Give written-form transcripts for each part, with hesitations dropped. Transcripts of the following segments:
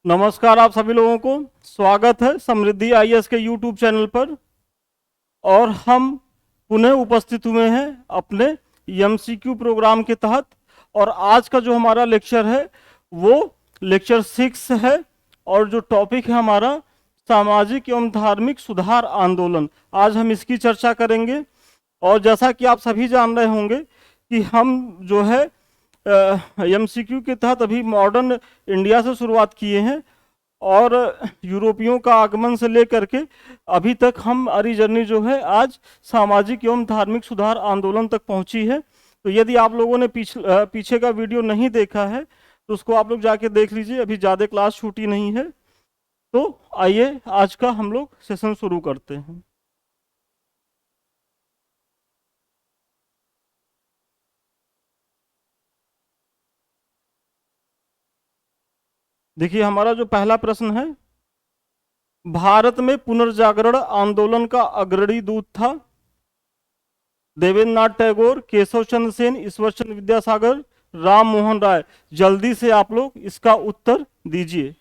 नमस्कार आप सभी लोगों को। स्वागत है समृद्धि आईएएस के यूट्यूब चैनल पर। और हम पुनः उपस्थित हुए हैं अपने एमसीक्यू प्रोग्राम के तहत। और आज का जो हमारा लेक्चर है वो लेक्चर 6 है। और जो टॉपिक है हमारा सामाजिक एवं धार्मिक सुधार आंदोलन, आज हम इसकी चर्चा करेंगे। और जैसा कि आप सभी जान रहे होंगे कि हम जो है एमसीक्यू के तहत अभी मॉडर्न इंडिया से शुरुआत किए हैं और यूरोपियों का आगमन से लेकर के अभी तक हमारी जर्नी जो है आज सामाजिक एवं धार्मिक सुधार आंदोलन तक पहुंची है। तो यदि आप लोगों ने पीछे का वीडियो नहीं देखा है तो उसको आप लोग जाके देख लीजिए, अभी ज़्यादा क्लास छूटी नहीं है। तो आइए आज का हम लोग सेशन शुरू करते हैं। देखिए हमारा जो पहला प्रश्न है, भारत में पुनर्जागरण आंदोलन का अग्रणी दूत था देवेंद्र नाथ टैगोर, केशव चंद्र सेन, ईश्वर चंद्र विद्यासागर, राम मोहन राय। जल्दी से आप लोग इसका उत्तर दीजिए।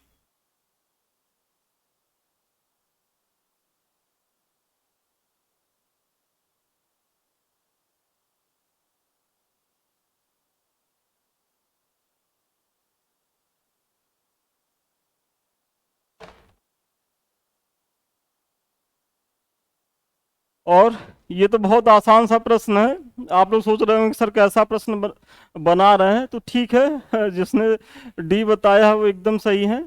और ये तो बहुत आसान सा प्रश्न है। आप लोग सोच रहे होंगे सर कैसा प्रश्न बना रहे हैं। तो ठीक है, जिसने डी बताया है वो एकदम सही है।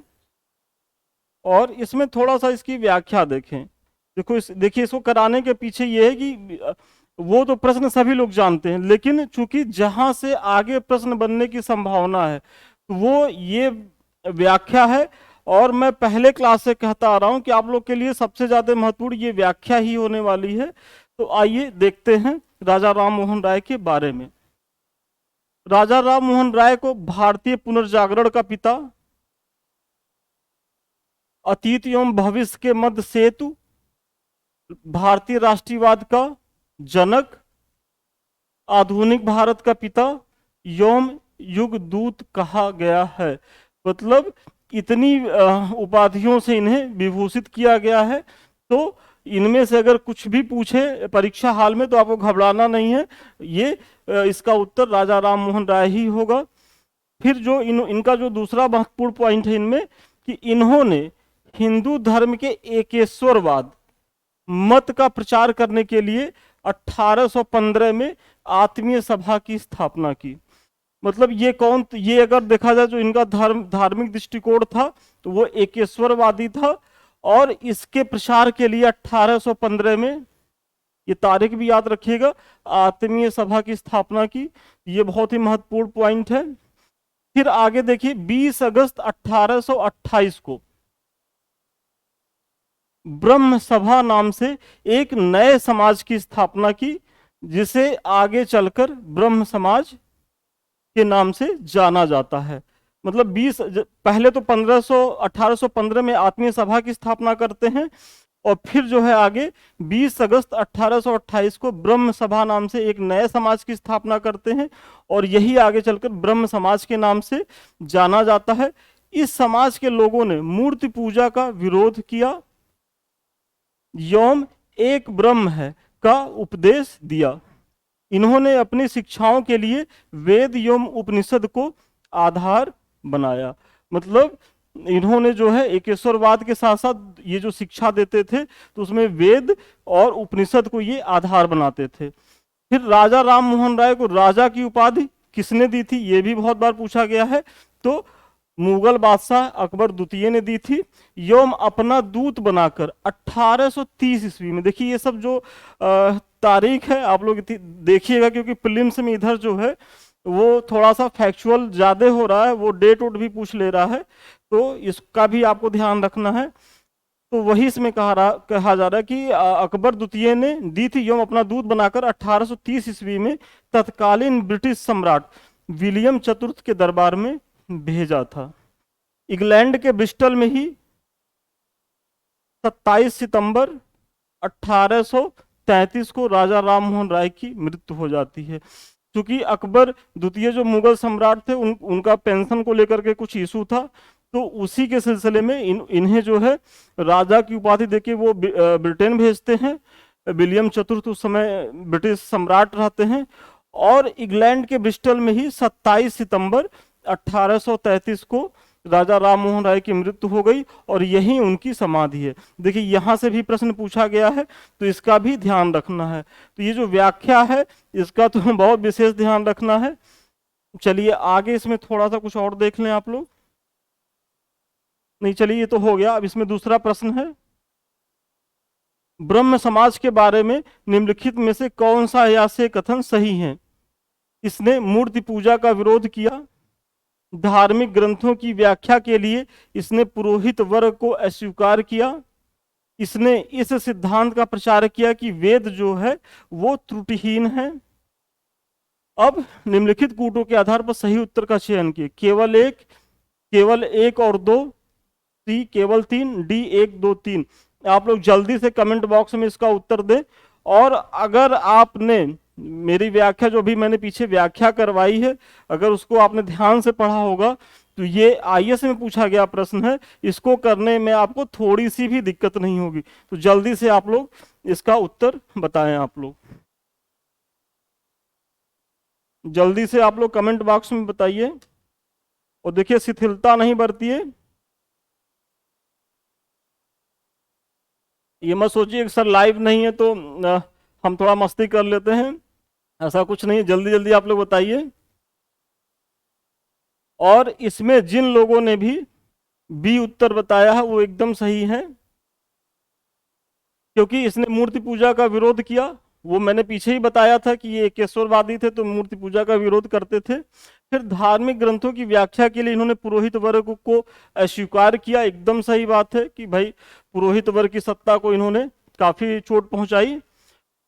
और इसमें थोड़ा सा इसकी व्याख्या देखें। देखिए इसको कराने के पीछे ये है कि वो तो प्रश्न सभी लोग जानते हैं, लेकिन चूंकि जहां से आगे प्रश्न बनने की संभावना है तो वो ये व्याख्या है। और मैं पहले क्लास से कहता आ रहा हूं कि आप लोग के लिए सबसे ज्यादा महत्वपूर्ण ये व्याख्या ही होने वाली है। तो आइए देखते हैं राजा राम मोहन राय के बारे में। राजा राम मोहन राय को भारतीय पुनर्जागरण का पिता, अतीत एवं भविष्य के मध्य सेतु, भारतीय राष्ट्रीयवाद का जनक, आधुनिक भारत का पिता एवं युग दूत कहा गया है। मतलब इतनी उपाधियों से इन्हें विभूषित किया गया है। तो इनमें से अगर कुछ भी पूछे परीक्षा हाल में तो आपको घबराना नहीं है, ये इसका उत्तर राजा राम मोहन राय ही होगा। फिर जो इनका जो दूसरा महत्वपूर्ण पॉइंट है इनमें कि इन्होंने हिंदू धर्म के एकेश्वरवाद मत का प्रचार करने के लिए 1815 में आत्मीय सभा की स्थापना की। मतलब ये अगर देखा जाए जो इनका धार्मिक दृष्टिकोण था तो वो एकेश्वरवादी था। और इसके प्रचार के लिए 1815 में, ये तारीख भी याद रखिएगा, आत्मीय सभा की स्थापना की। ये बहुत ही महत्वपूर्ण पॉइंट है। फिर आगे देखिए 20 अगस्त 1828 को ब्रह्म सभा नाम से एक नए समाज की स्थापना की, जिसे आगे चलकर ब्रह्म समाज के नाम से जाना जाता है। मतलब पहले तो 1815 में आत्मीय सभा की स्थापना करते हैं और फिर जो है आगे 20 अगस्त 1828 को ब्रह्म सभा नाम से एक नए समाज की स्थापना करते हैं और यही आगे चलकर ब्रह्म समाज के नाम से जाना जाता है। इस समाज के लोगों ने मूर्ति पूजा का विरोध किया, यौम एक ब्रह्म है का उपदेश दिया। इन्होंने अपनी शिक्षाओं के लिए वेद एवं उपनिषद को आधार बनाया। मतलब इन्होंने जो है एकेश्वरवाद के साथ साथ ये जो शिक्षा देते थे तो उसमें वेद और उपनिषद को ये आधार बनाते थे। फिर राजा राम मोहन राय को राजा की उपाधि किसने दी थी, ये भी बहुत बार पूछा गया है। तो मुगल बादशाह अकबर द्वितीय ने दी थी, एवं अपना दूत बनाकर 1830 ईस्वी में। देखिए ये सब जो तारीख है आप लोग देखिएगा, क्योंकि प्रीलिम्स में इधर जो है वो थोड़ा सा फैक्चुअल ज्यादा हो रहा है, वो डेट वोट भी पूछ ले रहा है, तो इसका भी आपको ध्यान रखना है। तो वही इसमें कहा जा रहा है कि अकबर द्वितीय ने दी थी एवं अपना दूत बनाकर 1830 ईस्वी में तत्कालीन ब्रिटिश सम्राट विलियम चतुर्थ के दरबार में भेजा था। इंग्लैंड के ब्रिस्टल में ही 27 सितंबर 1833 को राजा राम मोहन राय की मृत्यु हो जाती है। क्योंकि अकबर द्वितीय जो मुगल सम्राट थे उनका पेंशन को लेकर के कुछ इशू था, तो उसी के सिलसिले में इन्हें जो है राजा की उपाधि देके वो ब्रिटेन भेजते हैं। विलियम चतुर्थ उस समय ब्रिटिश सम्राट रहते हैं, और इंग्लैंड के ब्रिस्टल में ही 27 सितंबर 1833 को राजा राम मोहन राय की मृत्यु हो गई, और यही उनकी समाधि है। देखिए यहां से भी प्रश्न पूछा गया है, तो इसका भी ध्यान रखना है। तो ये जो व्याख्या है इसका तो बहुत विशेष ध्यान रखना है। चलिए आगे इसमें थोड़ा सा कुछ और देख लें आप लोग। नहीं, चलिए ये तो हो गया। अब इसमें दूसरा प्रश्न है, ब्रह्म समाज के बारे में निम्नलिखित में से कौन सा या से कथन सही है? इसने मूर्ति पूजा का विरोध किया, धार्मिक ग्रंथों की व्याख्या के लिए इसने पुरोहित वर्ग को अस्वीकार किया, इसने इस सिद्धांत का प्रचार किया कि वेद जो है वो त्रुटिहीन है। अब निम्नलिखित कूटों के आधार पर सही उत्तर का चयन किए। केवल एक और दो, सी केवल तीन, डी 1 2 3। आप लोग जल्दी से कमेंट बॉक्स में इसका उत्तर दें। और अगर आपने मेरी व्याख्या जो भी मैंने पीछे व्याख्या करवाई है, अगर उसको आपने ध्यान से पढ़ा होगा तो ये आईएएस में पूछा गया प्रश्न है, इसको करने में आपको थोड़ी सी भी दिक्कत नहीं होगी। तो जल्दी से आप लोग इसका उत्तर बताएं। आप लोग जल्दी से आप लोग कमेंट बॉक्स में बताइए, और देखिए शिथिलता नहीं बरतिए। ये मत सोचिए कि सर लाइव नहीं है तो हम थोड़ा मस्ती कर लेते हैं, ऐसा कुछ नहीं। जल्दी जल्दी आप लोग बताइए। और इसमें जिन लोगों ने भी बी उत्तर बताया है वो एकदम सही है, क्योंकि इसने मूर्ति पूजा का विरोध किया। वो मैंने पीछे ही बताया था कि ये एकेश्वरवादी थे, तो मूर्ति पूजा का विरोध करते थे। फिर धार्मिक ग्रंथों की व्याख्या के लिए इन्होंने पुरोहित वर्ग को अस्वीकार किया। एकदम सही बात है कि भाई पुरोहित वर्ग की सत्ता को इन्होंने काफी चोट पहुंचाई।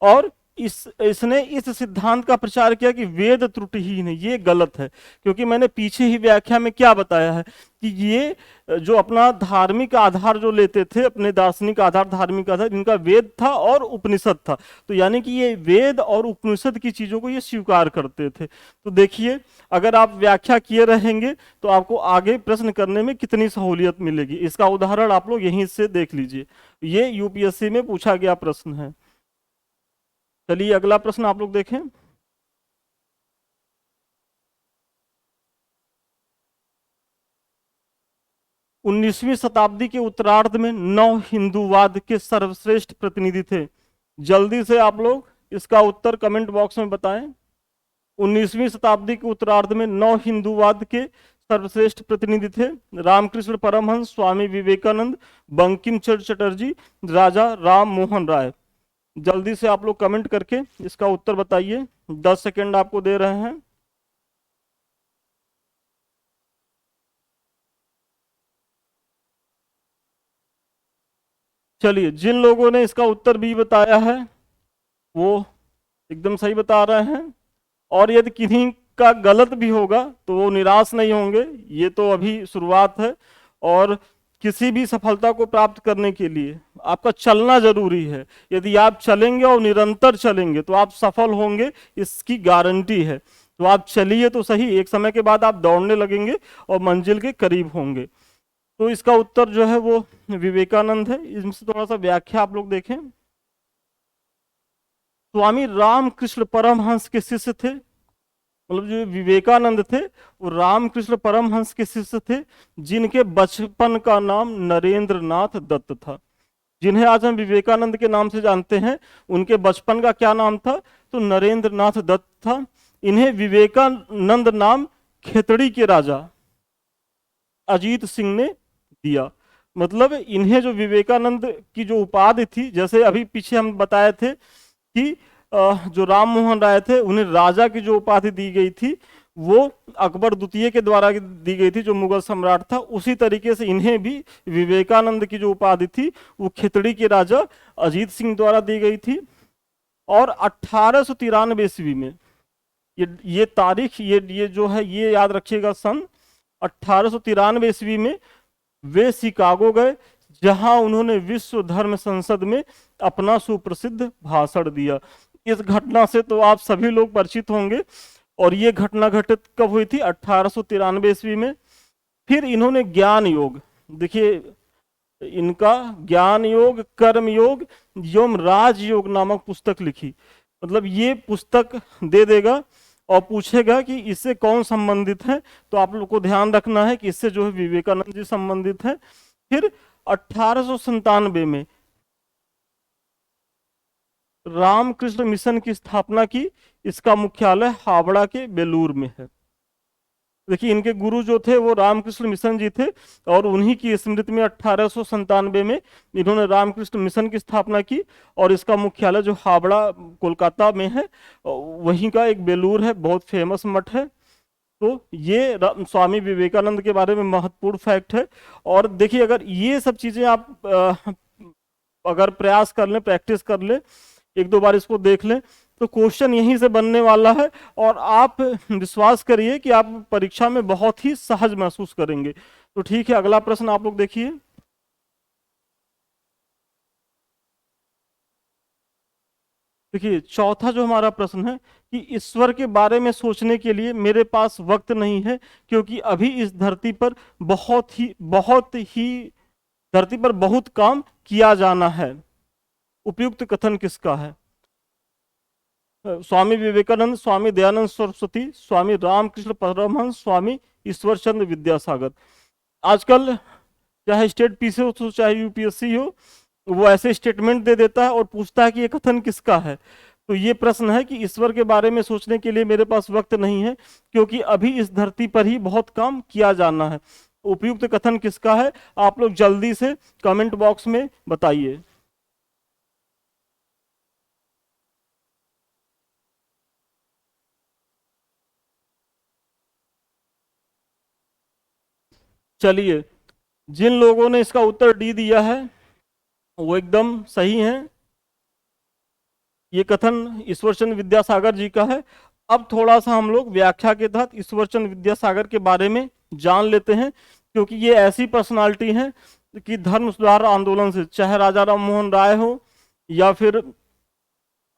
और इसने इस सिद्धांत का प्रचार किया कि वेद त्रुटिहीन है। ये गलत है, क्योंकि मैंने पीछे ही व्याख्या में क्या बताया है कि ये जो अपना धार्मिक आधार जो लेते थे, अपने दार्शनिक आधार, धार्मिक आधार, इनका वेद था और उपनिषद था। तो यानी कि ये वेद और उपनिषद की चीजों को ये स्वीकार करते थे। तो देखिए अगर आप व्याख्या किए रहेंगे तो आपको आगे प्रश्न करने में कितनी सहूलियत मिलेगी। इसका उदाहरण आप लोग यहीं से देख लीजिए। ये यूपीएससी में पूछा गया प्रश्न है। चलिए अगला प्रश्न आप लोग देखें। उन्नीसवीं शताब्दी के उत्तरार्ध में नव हिंदूवाद के सर्वश्रेष्ठ प्रतिनिधि थे। जल्दी से आप लोग इसका उत्तर कमेंट बॉक्स में बताएं। 19वीं शताब्दी के उत्तरार्ध में नव हिंदूवाद के सर्वश्रेष्ठ प्रतिनिधि थे रामकृष्ण परमहंस, स्वामी विवेकानंद, बंकिम चंद्र चटर्जी, राजा राम मोहन राय। जल्दी से आप लोग कमेंट करके इसका उत्तर बताइए। 10 सेकंड आपको दे रहे हैं। चलिए जिन लोगों ने इसका उत्तर भी बताया है वो एकदम सही बता रहे हैं, और यदि किन्हीं का गलत भी होगा तो वो निराश नहीं होंगे। ये तो अभी शुरुआत है, और किसी भी सफलता को प्राप्त करने के लिए आपका चलना जरूरी है। यदि आप चलेंगे और निरंतर चलेंगे तो आप सफल होंगे, इसकी गारंटी है। तो आप चलिए तो सही, एक समय के बाद आप दौड़ने लगेंगे और मंजिल के करीब होंगे। तो इसका उत्तर जो है वो विवेकानंद है। इसमें थोड़ा सा व्याख्या आप लोग देखें। स्वामी रामकृष्ण परमहंस के शिष्य थे, मतलब जो विवेकानंद थे वो रामकृष्ण परमहंस के शिष्य थे, जिनके बचपन का नाम नरेंद्र नाथ दत्त था। जिन्हें आज हम विवेकानंद के नाम से जानते हैं, उनके बचपन का क्या नाम था? तो नरेंद्र नाथ दत्त था। इन्हें विवेकानंद नाम खेतड़ी के राजा अजीत सिंह ने दिया। मतलब इन्हें जो विवेकानंद की जो उपाधि थी, जैसे अभी पीछे हम बताए थे कि जो राम मोहन राय थे उन्हें राजा की जो उपाधि दी गई थी वो अकबर द्वितीय के द्वारा दी गई थी, जो मुगल सम्राट था। उसी तरीके से इन्हें भी विवेकानंद की जो उपाधि थी वो खेतड़ी के राजा अजीत सिंह द्वारा दी गई थी। और 1893 ईस्वी में, ये तारीख, ये जो है ये याद रखिएगा, सन 1893 ईस्वी में वे शिकागो गए, जहां उन्होंने विश्व धर्म संसद में अपना सुप्रसिद्ध भाषण दिया। इस घटना से तो आप सभी लोग परिचित होंगे। और ये घटना घटित कब हुई थी? 1893 ईस्वी में। फिर इन्होंने ज्ञान योग, देखिए इनका ज्ञान योग, कर्म योग एवं राजयोग नामक पुस्तक लिखी। मतलब ये पुस्तक दे देगा और पूछेगा कि इससे कौन संबंधित है, तो आप लोग को ध्यान रखना है कि इससे जो है विवेकानंद जी संबंधित है। फिर 1897 में रामकृष्ण मिशन की स्थापना की, इसका मुख्यालय हावड़ा के बेलूर में है। देखिए इनके गुरु जो थे वो रामकृष्ण मिशन जी थे, और उन्हीं की स्मृति में 1897 में इन्होंने रामकृष्ण मिशन की स्थापना की, और इसका मुख्यालय जो हावड़ा कोलकाता में है, वहीं का एक बेलूर है, बहुत फेमस मठ है। तो ये स्वामी विवेकानंद के बारे में महत्वपूर्ण फैक्ट है। और देखिए अगर ये सब चीजें आप अगर प्रयास कर लें, प्रैक्टिस कर लें, एक दो बार इसको देख लें, तो क्वेश्चन यहीं से बनने वाला है, और आप विश्वास करिए कि आप परीक्षा में बहुत ही सहज महसूस करेंगे। तो ठीक है, अगला प्रश्न आप लोग देखिए। देखिए चौथा जो हमारा प्रश्न है कि ईश्वर के बारे में सोचने के लिए मेरे पास वक्त नहीं है, क्योंकि अभी इस धरती पर बहुत ही धरती पर बहुत काम किया जाना है। उपयुक्त कथन किसका है? स्वामी विवेकानंद, स्वामी दयानंद सरस्वती, स्वामी रामकृष्ण परमहंस, स्वामी ईश्वर चंद्र विद्यासागर। आजकल चाहे स्टेट पीसी हो तो चाहे यूपीएससी हो, वो ऐसे स्टेटमेंट दे देता है और पूछता है कि ये कथन किसका है। तो ये प्रश्न है कि ईश्वर के बारे में सोचने के लिए मेरे पास वक्त नहीं है, क्योंकि अभी इस धरती पर ही बहुत काम किया जाना है। उपयुक्त कथन किसका है? आप लोग जल्दी से कमेंट बॉक्स में बताइए। चलिए, जिन लोगों ने इसका उत्तर डी दिया है वो एकदम सही है। ये कथन ईश्वरचंद्र विद्यासागर जी का है। अब थोड़ा सा हम लोग व्याख्या के तहत ईश्वरचंद्र विद्यासागर के बारे में जान लेते हैं, क्योंकि ये ऐसी पर्सनालिटी है कि धर्म सुधार आंदोलन से, चाहे राजा राम मोहन राय हो या फिर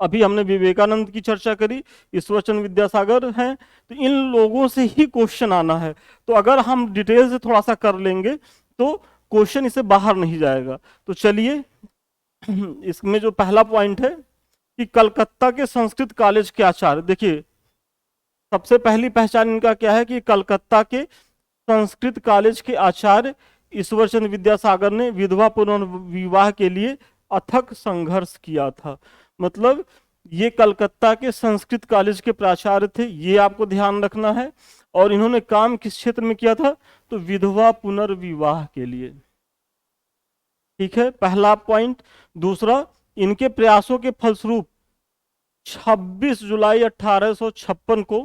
अभी हमने विवेकानंद की चर्चा करी, ईश्वरचंद्र विद्यासागर हैं, तो इन लोगों से ही क्वेश्चन आना है। तो अगर हम डिटेल से थोड़ा सा कर लेंगे तो क्वेश्चन इससे बाहर नहीं जाएगा। तो चलिए, इसमें जो पहला पॉइंट है कि कलकत्ता के संस्कृत कॉलेज के आचार्य, देखिए सबसे पहली पहचान इनका क्या है कि कलकत्ता के संस्कृत कॉलेज के आचार्य ईश्वरचंद्र विद्यासागर ने विधवा पुनर्विवाह के लिए अथक संघर्ष किया था। मतलब ये कलकत्ता के संस्कृत कॉलेज के प्राचार्य थे, ये आपको ध्यान रखना है। और इन्होंने काम किस क्षेत्र में किया था? तो विधवा पुनर्विवाह के लिए। ठीक है, पहला पॉइंट। दूसरा, इनके प्रयासों के फलस्वरूप 26 जुलाई 1856 को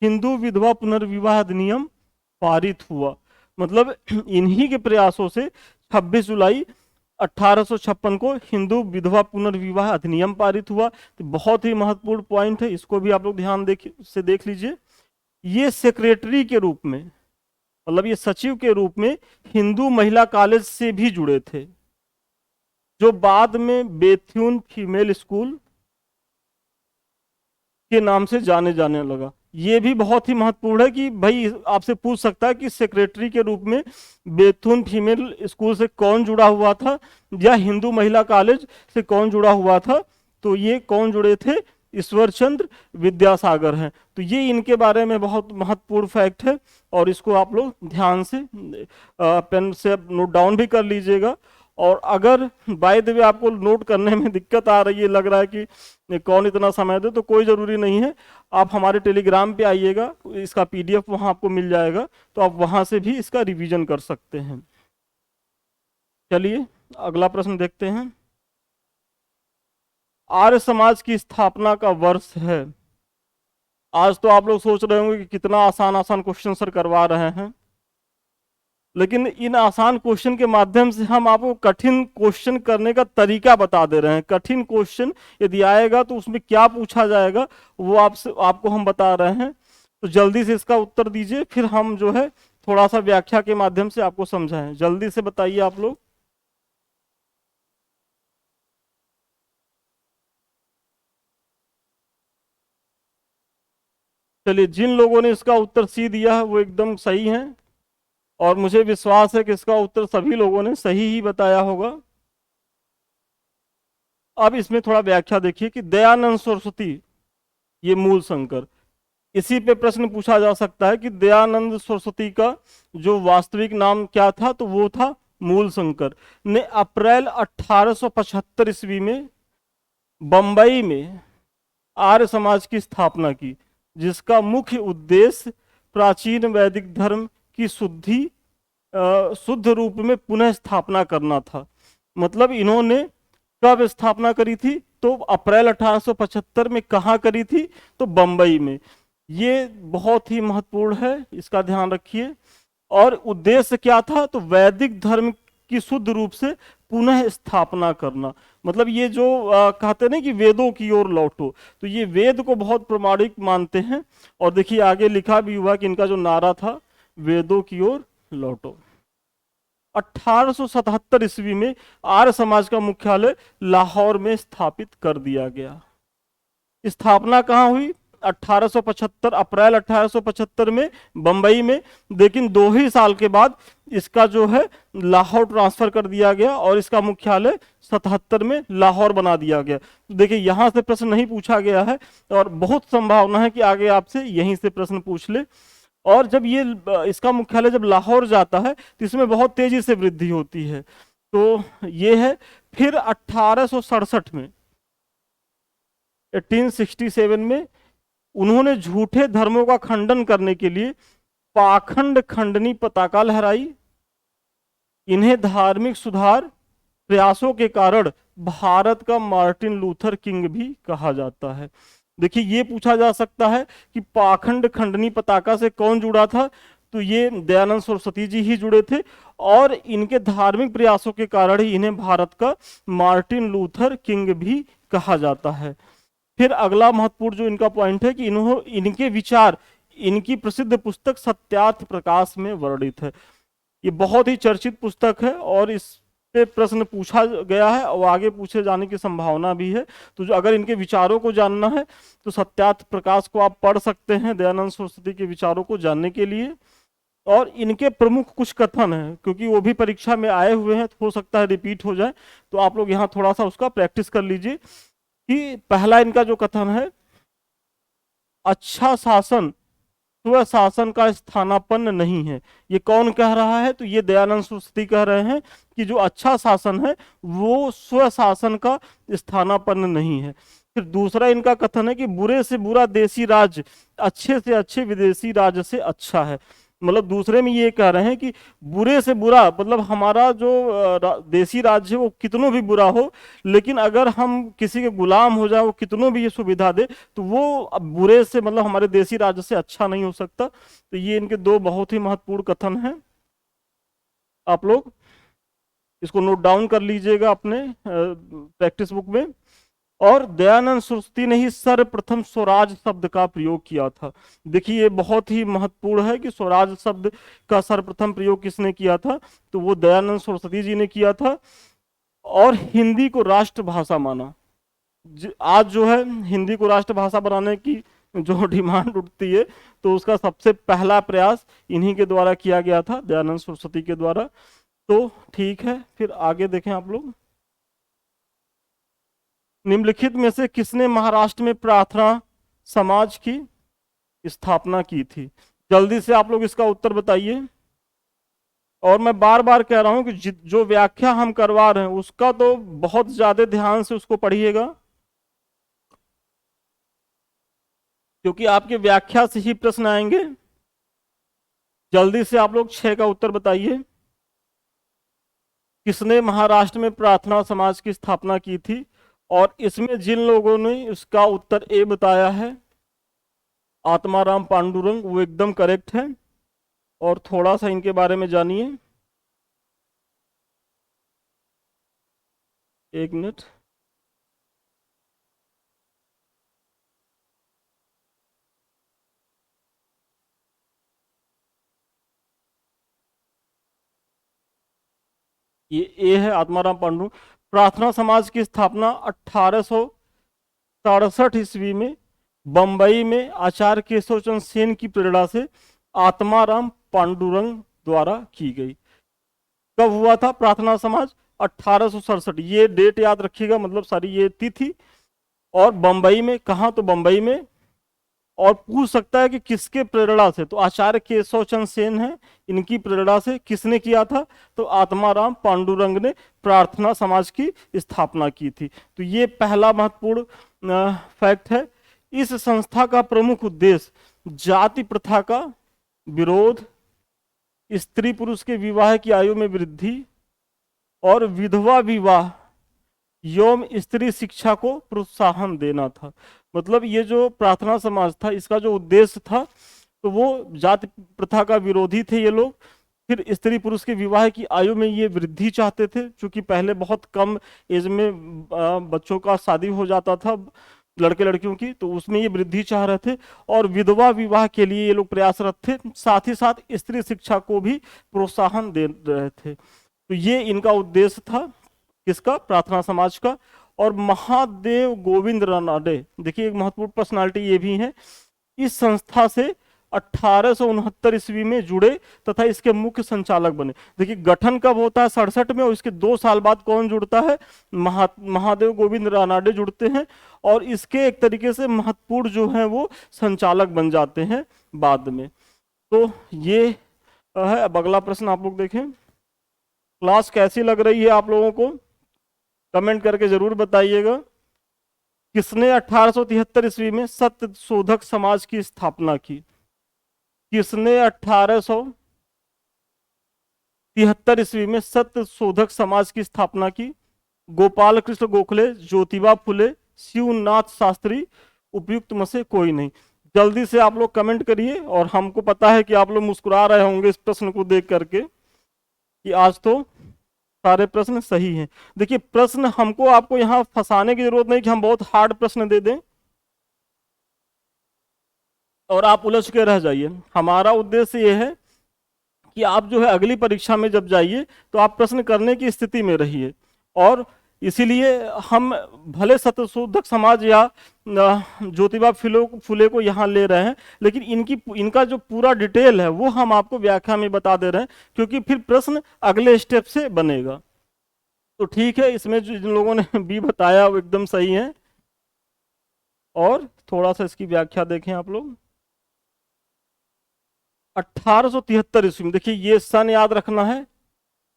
हिंदू विधवा पुनर्विवाह अधिनियम पारित हुआ। मतलब इन्हीं के प्रयासों से 26 जुलाई 1856 को हिंदू विधवा पुनर्विवाह अधिनियम पारित हुआ। तो बहुत ही महत्वपूर्ण पॉइंट है, इसको भी आप लोग ध्यान से देख लीजिए। ये सेक्रेटरी के रूप में, मतलब ये सचिव के रूप में हिंदू महिला कॉलेज से भी जुड़े थे, जो बाद में बेथ्यून फीमेल स्कूल के नाम से जाने जाने लगा। ये भी बहुत ही महत्वपूर्ण है कि भाई आपसे पूछ सकता है कि सेक्रेटरी के रूप में बेथुन फीमेल स्कूल से कौन जुड़ा हुआ था, या हिंदू महिला कॉलेज से कौन जुड़ा हुआ था। तो ये कौन जुड़े थे? ईश्वरचंद्र विद्यासागर हैं। तो ये इनके बारे में बहुत महत्वपूर्ण फैक्ट है, और इसको आप लोग ध्यान से पेन से नोट डाउन भी कर लीजिएगा। और अगर बाय द वे आपको नोट करने में दिक्कत आ रही है, लग रहा है कि कौन इतना समय दे, तो कोई ज़रूरी नहीं है। आप हमारे टेलीग्राम पे आइएगा, इसका पीडीएफ वहाँ आपको मिल जाएगा, तो आप वहाँ से भी इसका रिवीजन कर सकते हैं। चलिए अगला प्रश्न देखते हैं। आर्य समाज की स्थापना का वर्ष है। आज तो आप लोग सोच रहे होंगे कि कितना आसान आसान क्वेश्चन सर करवा रहे हैं, लेकिन इन आसान क्वेश्चन के माध्यम से हम आपको कठिन क्वेश्चन करने का तरीका बता दे रहे हैं। कठिन क्वेश्चन यदि आएगा तो उसमें क्या पूछा जाएगा वो आपको हम बता रहे हैं। तो जल्दी से इसका उत्तर दीजिए, फिर हम जो है थोड़ा सा व्याख्या के माध्यम से आपको समझाएं। जल्दी से बताइए आप लोग। चलिए, जिन लोगों ने इसका उत्तर सी दिया है वो एकदम सही है। और मुझे विश्वास है कि इसका उत्तर सभी लोगों ने सही ही बताया होगा। अब इसमें थोड़ा व्याख्या देखिए कि दयानंद सरस्वती ये मूल शंकर, इसी पे प्रश्न पूछा जा सकता है कि दयानंद सरस्वती का जो वास्तविक नाम क्या था, तो वो था मूल शंकर, ने अप्रैल 1875 ईस्वी में बंबई में आर्य समाज की स्थापना की, जिसका मुख्य उद्देश्य प्राचीन वैदिक धर्म की शुद्ध रूप में पुनः स्थापना करना था। मतलब इन्होंने कब स्थापना करी थी, तो अप्रैल 1875 में कहाँ करी थी, तो बंबई में। ये बहुत ही महत्वपूर्ण है, इसका ध्यान रखिए। और उद्देश्य क्या था, तो वैदिक धर्म की शुद्ध रूप से पुनः स्थापना करना। मतलब ये जो कहते नहीं कि वेदों की ओर लौटो, तो ये वेद को बहुत प्रमाणिक मानते हैं। और देखिए आगे लिखा भी हुआ कि इनका जो नारा था, वेदों की ओर लौटो। 1877 ईस्वी में आर्य समाज का मुख्यालय लाहौर में स्थापित कर दिया गया। स्थापना कहाँ हुई, 1875 अप्रैल 1875 में बंबई में। लेकिन 2 ही साल के बाद इसका जो है लाहौर ट्रांसफर कर दिया गया और इसका मुख्यालय 77 में लाहौर बना दिया गया। तो देखिए यहां से प्रश्न नहीं पूछा गया है और बहुत संभावना है कि आगे आपसे यहीं से प्रश्न पूछ ले। और जब ये इसका मुख्यालय जब लाहौर जाता है तो इसमें बहुत तेजी से वृद्धि होती है। तो ये है। फिर 1867 में 1867 में उन्होंने झूठे धर्मों का खंडन करने के लिए पाखंड खंडनी पताका लहराई। इन्हें धार्मिक सुधार प्रयासों के कारण भारत का मार्टिन लूथर किंग भी कहा जाता है। देखिए ये पूछा जा सकता है कि पाखंड खंडनी पताका से कौन जुड़ा था, तो ये दयानंद सरस्वती जी ही जुड़े थे और इनके धार्मिक प्रयासों के कारण ही इन्हें भारत का मार्टिन लूथर किंग भी कहा जाता है। फिर अगला महत्वपूर्ण जो इनका पॉइंट है कि इनके विचार इनकी प्रसिद्ध पुस्तक सत्यार्थ प्रकाश में वर्णित है। ये बहुत ही चर्चित पुस्तक है और इस पे प्रश्न पूछा गया है और आगे पूछे जाने की संभावना भी है। तो जो अगर इनके विचारों को जानना है तो सत्यार्थ प्रकाश को आप पढ़ सकते हैं दयानंद सरस्वती के विचारों को जानने के लिए। और इनके प्रमुख कुछ कथन हैं, क्योंकि वो भी परीक्षा में आए हुए हैं, तो हो सकता है रिपीट हो जाए, तो आप लोग यहाँ थोड़ा सा उसका प्रैक्टिस कर लीजिए। कि पहला इनका जो कथन है, अच्छा शासन स्वशासन का स्थानापन्न नहीं है। ये कौन कह रहा है, तो ये दयानंद सरस्वती कह रहे हैं कि जो अच्छा शासन है वो स्वशासन का स्थानापन्न नहीं है। फिर दूसरा इनका कथन है कि बुरे से बुरा देसी राज्य अच्छे से अच्छे विदेशी राज्य से अच्छा है। मतलब दूसरे में ये कह रहे हैं कि बुरे से बुरा, मतलब हमारा जो देसी राज्य है वो कितनों भी बुरा हो, लेकिन अगर हम किसी के गुलाम हो जाए, वो कितनों भी ये सुविधा दे, तो वो अब बुरे से मतलब हमारे देसी राज्य से अच्छा नहीं हो सकता। तो ये इनके दो बहुत ही महत्वपूर्ण कथन हैं। आप लोग इसको नोट डाउन कर लीजिएगा अपने प्रैक्टिस बुक में। और दयानंद सरस्वती ने ही सर्वप्रथम स्वराज शब्द का प्रयोग किया था। देखिए ये बहुत ही महत्वपूर्ण है कि स्वराज शब्द का सर्वप्रथम प्रयोग किसने किया था, तो वो दयानंद सरस्वती जी ने किया था। और हिंदी को राष्ट्रभाषा माना। आज जो है हिंदी को राष्ट्रभाषा बनाने की जो डिमांड उठती है, तो उसका सबसे पहला प्रयास इन्हीं के द्वारा किया गया था, दयानंद सरस्वती के द्वारा। तो ठीक है, फिर आगे देखें आप लोग। निम्नलिखित में से किसने महाराष्ट्र में प्रार्थना समाज की स्थापना की थी? जल्दी से आप लोग इसका उत्तर बताइए। और मैं बार बार कह रहा हूं कि जो व्याख्या हम करवा रहे हैं उसका तो बहुत ज्यादा ध्यान से उसको पढ़िएगा, क्योंकि आपके व्याख्या से ही प्रश्न आएंगे। जल्दी से आप लोग 6 का उत्तर बताइए। किसने महाराष्ट्र में प्रार्थना समाज की स्थापना की थी? और इसमें जिन लोगों ने इसका उत्तर ए बताया है, आत्माराम पांडुरंग, वो एकदम करेक्ट है। और थोड़ा सा इनके बारे में जानिए। एक मिनट। ये ए है, आत्माराम पांडुरंग। प्रार्थना समाज की स्थापना 1867 ईस्वी में बंबई में आचार्य केशव चंद्र सेन की प्रेरणा से आत्माराम पांडुरंग द्वारा की गई। कब हुआ था प्रार्थना समाज? 1867। ये डेट याद रखिएगा, मतलब सारी ये तिथि। और बंबई में, कहा? तो बंबई में। और पूछ सकता है कि किसके प्रेरणा से, तो आचार्य केशव चंद्र सेन है, इनकी प्रेरणा से। किसने किया था? तो आत्माराम पांडुरंग ने प्रार्थना समाज की स्थापना की थी। तो ये पहला महत्वपूर्ण फैक्ट है। इस संस्था का प्रमुख उद्देश्य जाति प्रथा का विरोध, स्त्री पुरुष के विवाह की आयु में वृद्धि और विधवा विवाह एवं स्त्री शिक्षा को प्रोत्साहन देना था। मतलब ये जो प्रार्थना समाज था, इसका जो उद्देश्य था, तो वो जाति प्रथा का विरोधी थे ये लोग। फिर स्त्री पुरुष के विवाह की आयु में ये वृद्धि चाहते थे, क्योंकि पहले बहुत कम एज में बच्चों का शादी हो जाता था, लड़के लड़कियों की, तो उसमें ये वृद्धि चाह रहे थे। और विधवा विवाह के लिए ये लोग प्रयासरत थे। साथ ही साथ स्त्री शिक्षा को भी प्रोत्साहन दे रहे थे। तो ये इनका उद्देश्य था, किसका? प्रार्थना समाज का। और महादेव गोविंद रानडे, देखिए एक महत्वपूर्ण पर्सनालिटी ये भी है, इस संस्था से 1869 ईस्वी में जुड़े तथा इसके मुख्य संचालक बने। देखिए गठन कब होता है? 67 में। और इसके 2 साल बाद कौन जुड़ता है? महादेव गोविंद रानडे जुड़ते हैं। और इसके एक तरीके से महत्वपूर्ण जो है वो संचालक बन जाते हैं बाद में। तो ये है। अब अगला प्रश्न आप लोग देखें। क्लास कैसी लग रही है आप लोगों को? कमेंट करके जरूर बताइएगा। किसने 1873 ईस्वी में सत्य शोधक समाज की स्थापना की? किसने 1873 ईस्वी में सत्य शोधक समाज की स्थापना की? गोपाल कृष्ण गोखले, ज्योतिबा फुले, शिवनाथ शास्त्री, उपयुक्त में से कोई नहीं। जल्दी से आप लोग कमेंट करिए। और हमको पता है कि आप लोग मुस्कुरा रहे होंगे इस प्रश्न को देख करके, कि आज तो सारे प्रश्न सही हैं। देखिए प्रश्न, हमको आपको यहाँ फंसाने की जरूरत नहीं कि हम बहुत हार्ड प्रश्न दे दें और आप उलझ के रह जाइए। हमारा उद्देश्य ये है कि आप जो है अगली परीक्षा में जब जाइए तो आप प्रश्न करने की स्थिति में रहिए। और इसीलिए हम भले सत्यशोधक समाज या ज्योतिबा फुले को यहाँ ले रहे हैं, लेकिन इनका जो पूरा डिटेल है वो हम आपको व्याख्या में बता दे रहे हैं, क्योंकि फिर प्रश्न अगले स्टेप से बनेगा। तो ठीक है, इसमें जो जिन लोगों ने बी बताया वो एकदम सही है। और थोड़ा सा इसकी व्याख्या देखें आप लोग। 1873 ईस्वी में, देखिए ये सन याद रखना है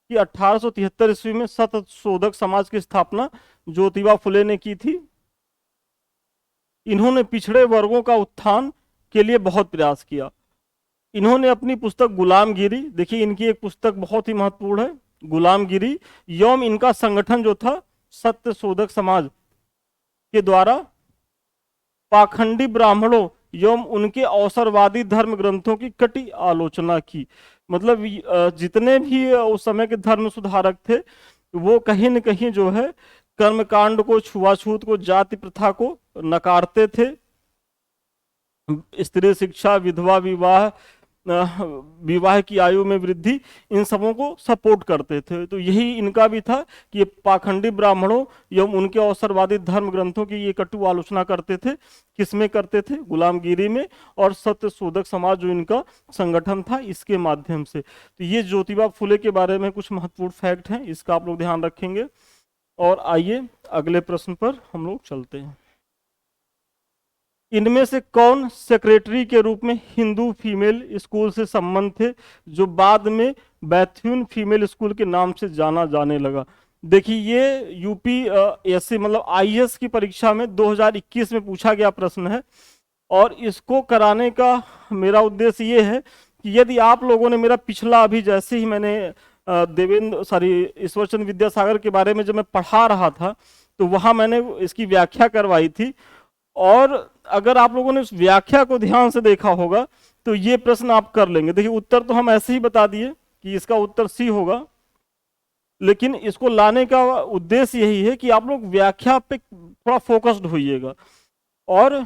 कि 1873 ईस्वी में सत्य शोधक समाज की स्थापना ज्योतिबा फुले ने की थी। इन्होंने पिछड़े वर्गों का उत्थान के लिए बहुत प्रयास किया। इन्होंने अपनी पुस्तक गुलामगिरी, देखिए इनकी एक पुस्तक बहुत ही महत्वपूर्ण है, गुलामगिरी, एवं इनका संगठन जो था सत्य शोधक समाज के द्वारा पाखंडी ब्राह्मणों एवं उनके अवसरवादी धर्म ग्रंथों की कटी आलोचना की। मतलब जितने भी उस समय के धर्म सुधारक थे वो कहीं न कहीं जो है कर्मकांड को, छुआछूत को, जाति प्रथा को नकारते थे। स्त्री शिक्षा, विधवा विवाह, विवाह की आयु में वृद्धि, इन सबों को सपोर्ट करते थे। तो यही इनका भी था कि ये पाखंडी ब्राह्मणों एवं उनके अवसरवादी धर्म ग्रंथों की ये कटु आलोचना करते थे। किसमें करते थे? गुलामगिरी में। और सत्य शोधक समाज जो इनका संगठन था इसके माध्यम से। तो ये ज्योतिबा फुले के बारे में कुछ महत्वपूर्ण फैक्ट हैं, इसका आप लोग ध्यान रखेंगे। और आइए अगले प्रश्न पर हम लोग चलते हैं। इनमें से कौन सेक्रेटरी के रूप में हिंदू फीमेल स्कूल से संबंध थे, जो बाद में बैथ्यून फीमेल स्कूल के नाम से जाना जाने लगा? देखिए ये यूपीएससी मतलब आईएएस की परीक्षा में 2021 में पूछा गया प्रश्न है। और इसको कराने का मेरा उद्देश्य ये है कि यदि आप लोगों ने मेरा पिछला, अभी जैसे ही मैंने ईश्वरचंद्र विद्यासागर के बारे में जब मैं पढ़ा रहा था तो वहां मैंने इसकी व्याख्या करवाई थी। और अगर आप लोगों ने उस व्याख्या को ध्यान से देखा होगा तो ये प्रश्न आप कर लेंगे। देखिए उत्तर तो हम ऐसे ही बता दिए कि इसका उत्तर सी होगा, लेकिन इसको लाने का उद्देश्य यही है कि आप लोग व्याख्या पे थोड़ा फोकस्ड होइएगा। और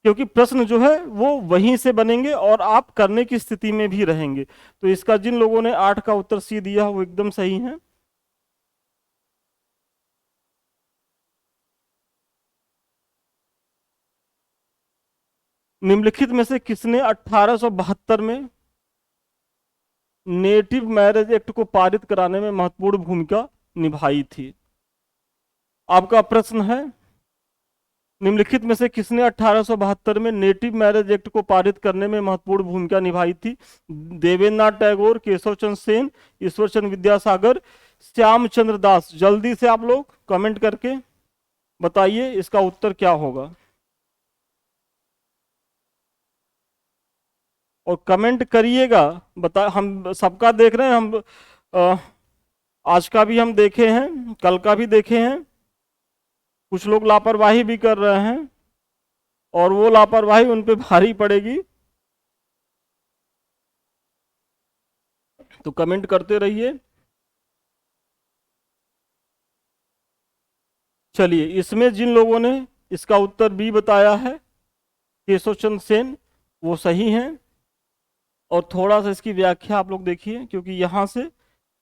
क्योंकि प्रश्न जो है वो वहीं से बनेंगे और आप करने की स्थिति में भी रहेंगे। तो इसका जिन लोगों ने 8 का उत्तर सी दिया वो एकदम सही है। निम्नलिखित में से किसने 1872 में नेटिव मैरिज एक्ट को पारित कराने में महत्वपूर्ण भूमिका निभाई थी। आपका प्रश्न है, निम्नलिखित में से किसने 1872 में नेटिव मैरिज एक्ट को पारित करने में महत्वपूर्ण भूमिका निभाई थी? देवेंद्रनाथ टैगोर, केशव चंद्र सेन, ईश्वर चंद्र विद्यासागर, श्यामचंद्र दास। जल्दी से आप लोग कमेंट करके बताइए इसका उत्तर क्या होगा। और कमेंट करिएगा, बता, हम सबका देख रहे हैं, हम आज का भी हम देखे हैं, कल का भी देखे हैं। कुछ लोग लापरवाही भी कर रहे हैं और वो लापरवाही उन पे भारी पड़ेगी, तो कमेंट करते रहिए। चलिए, इसमें जिन लोगों ने इसका उत्तर बी बताया है, केशव चंद्र सेन, वो सही हैं। और थोड़ा सा इसकी व्याख्या आप लोग देखिए, क्योंकि यहां से